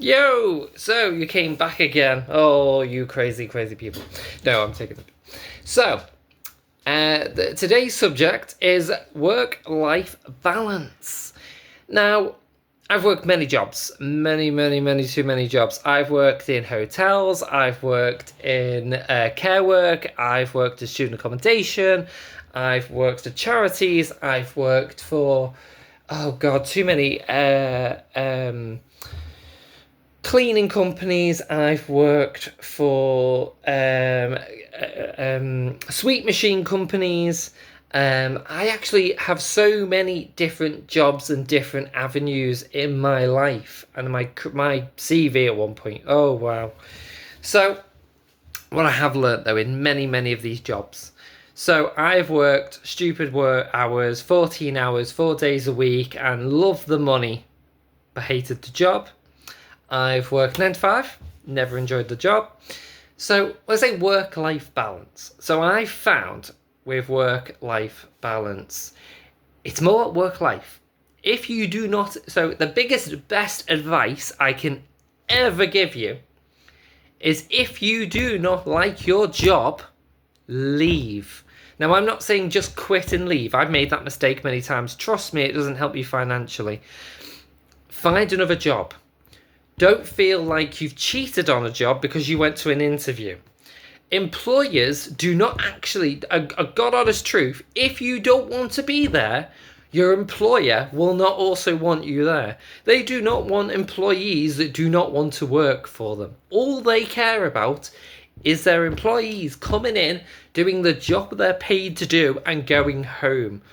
Yo! So, you came back again. Oh, you crazy, crazy people. No, I'm taking it. So, today's subject is work-life balance. Now, I've worked many jobs. Many, too many jobs. I've worked in hotels. I've worked in care work. I've worked in student accommodation. I've worked at charities. I've worked for, oh God, too many cleaning companies. I've worked for sweet machine companies. I actually have so many different jobs and different avenues in my life and my CV at one point. Oh wow! So what I have learnt though in many of these jobs. So I've worked stupid work hours, 14 hours, 4 days a week, and loved the money, but hated the job. I've worked 9 to 5, never enjoyed the job. So let's say work-life balance. So I found with work-life balance, it's more work-life. If you do not, so the best advice I can ever give you is if you do not like your job, leave. Now, I'm not saying just quit and leave. I've made that mistake many times. Trust me, it doesn't help you financially. Find another job. Don't feel like you've cheated on a job because you went to an interview. Employers do not actually, a God honest truth, if you don't want to be there, your employer will not also want you there. They do not want employees that do not want to work for them. All they care about is their employees coming in, doing the job they're paid to do, and going home.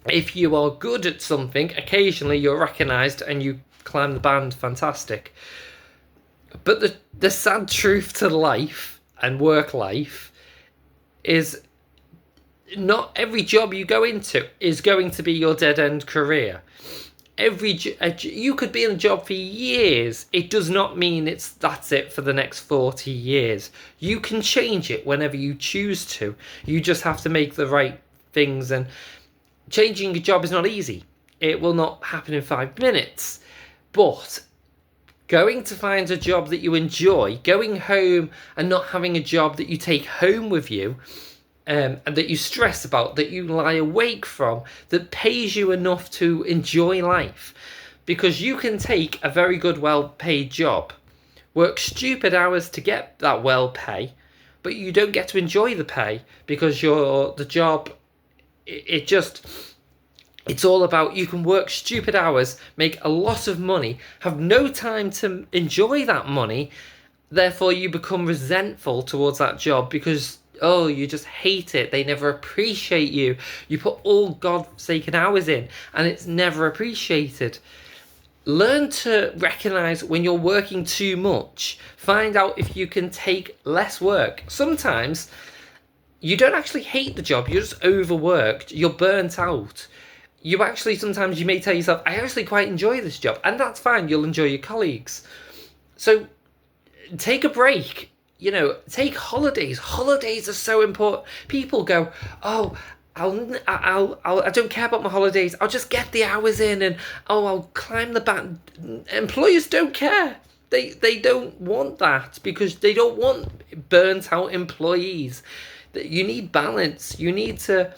If you are good at something, occasionally you're recognised and you climb the band, fantastic. But the sad truth to life and work life is not every job you go into is going to be your dead-end career. You could be in a job for years. It does not mean that's it for the next 40 years. You can change it whenever you choose to. You just have to make the right things, and changing a job is not easy. It will not happen in 5 minutes. But going to find a job that you enjoy, going home and not having a job that you take home with you, and that you stress about, that you lie awake from, that pays you enough to enjoy life. Because you can take a very good, well-paid job, work stupid hours to get that well pay, but you don't get to enjoy the pay because the job, it's all about, you can work stupid hours, make a lot of money, have no time to enjoy that money, therefore you become resentful towards that job because, you just hate it. They never appreciate you. You put all God-forsaken hours in and it's never appreciated. Learn to recognise when you're working too much. Find out if you can take less work. Sometimes you don't actually hate the job, you're just overworked, you're burnt out. Sometimes you may tell yourself, I actually quite enjoy this job, and that's fine, you'll enjoy your colleagues. So take a break, take holidays. Holidays are so important. People go, I don't care about my holidays, I'll just get the hours in, and I'll climb the band. Employers don't care. They don't want that because they don't want burnt out employees. You need balance. You need to.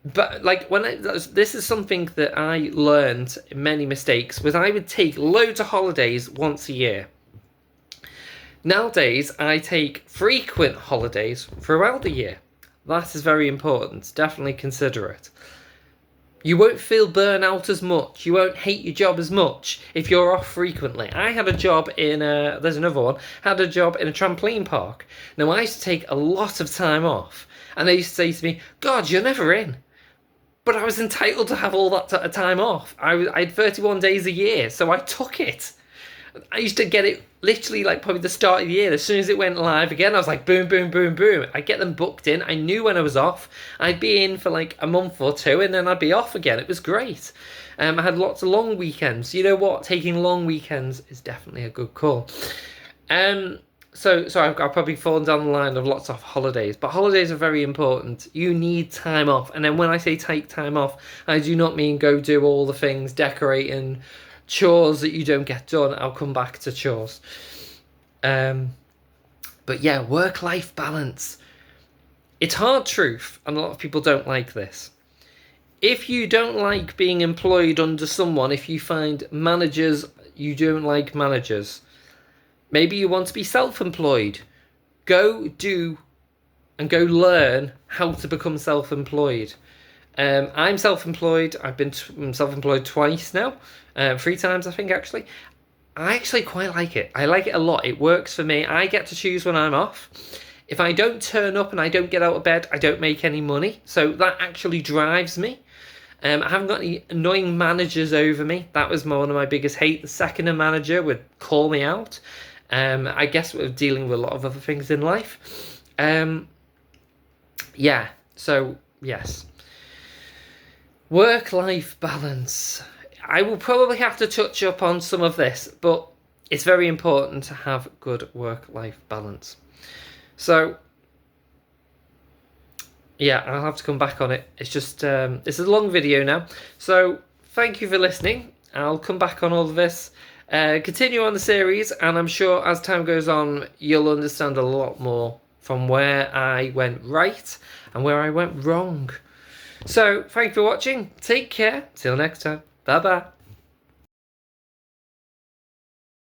But this is something that I learned, many mistakes, was I would take loads of holidays once a year. Nowadays, I take frequent holidays throughout the year. That is very important. Definitely consider it. You won't feel burnout as much. You won't hate your job as much if you're off frequently. I had a job there's another one, had a job in a trampoline park. Now, I used to take a lot of time off. And they used to say to me, God, you're never in. But I was entitled to have all that time off. I had 31 days a year, so I took it. I used to get it literally probably the start of the year. As soon as it went live again, I was like, boom, boom, boom, boom. I'd get them booked in. I knew when I was off. I'd be in for a month or two, and then I'd be off again. It was great. I had lots of long weekends. You know what? Taking long weekends is definitely a good call. So I've probably fallen down the line of lots of holidays, but holidays are very important. You need time off. And then when I say take time off, I do not mean go do all the things, decorating, chores that you don't get done. I'll come back to chores. But yeah, work-life balance. It's hard truth, and a lot of people don't like this. If you don't like being employed under someone, if you find managers, you don't like managers, maybe you want to be self-employed. Go learn how to become self-employed. I'm self-employed. I've been self-employed twice now, 3 times I think actually. I actually quite like it. I like it a lot. It works for me. I get to choose when I'm off. If I don't turn up and I don't get out of bed, I don't make any money. So that actually drives me. I haven't got any annoying managers over me. That was one of my biggest hate. The second a manager would call me out. I guess we're dealing with a lot of other things in life. Yeah, so yes. Work-life balance. I will probably have to touch up on some of this, but it's very important to have good work-life balance. So, yeah, I'll have to come back on it. It's just, it's a long video now. So, thank you for listening. I'll come back on all of this. Continue on the series, and I'm sure as time goes on, you'll understand a lot more from where I went right and where I went wrong. So, thank you for watching. Take care. Till next time. Bye-bye.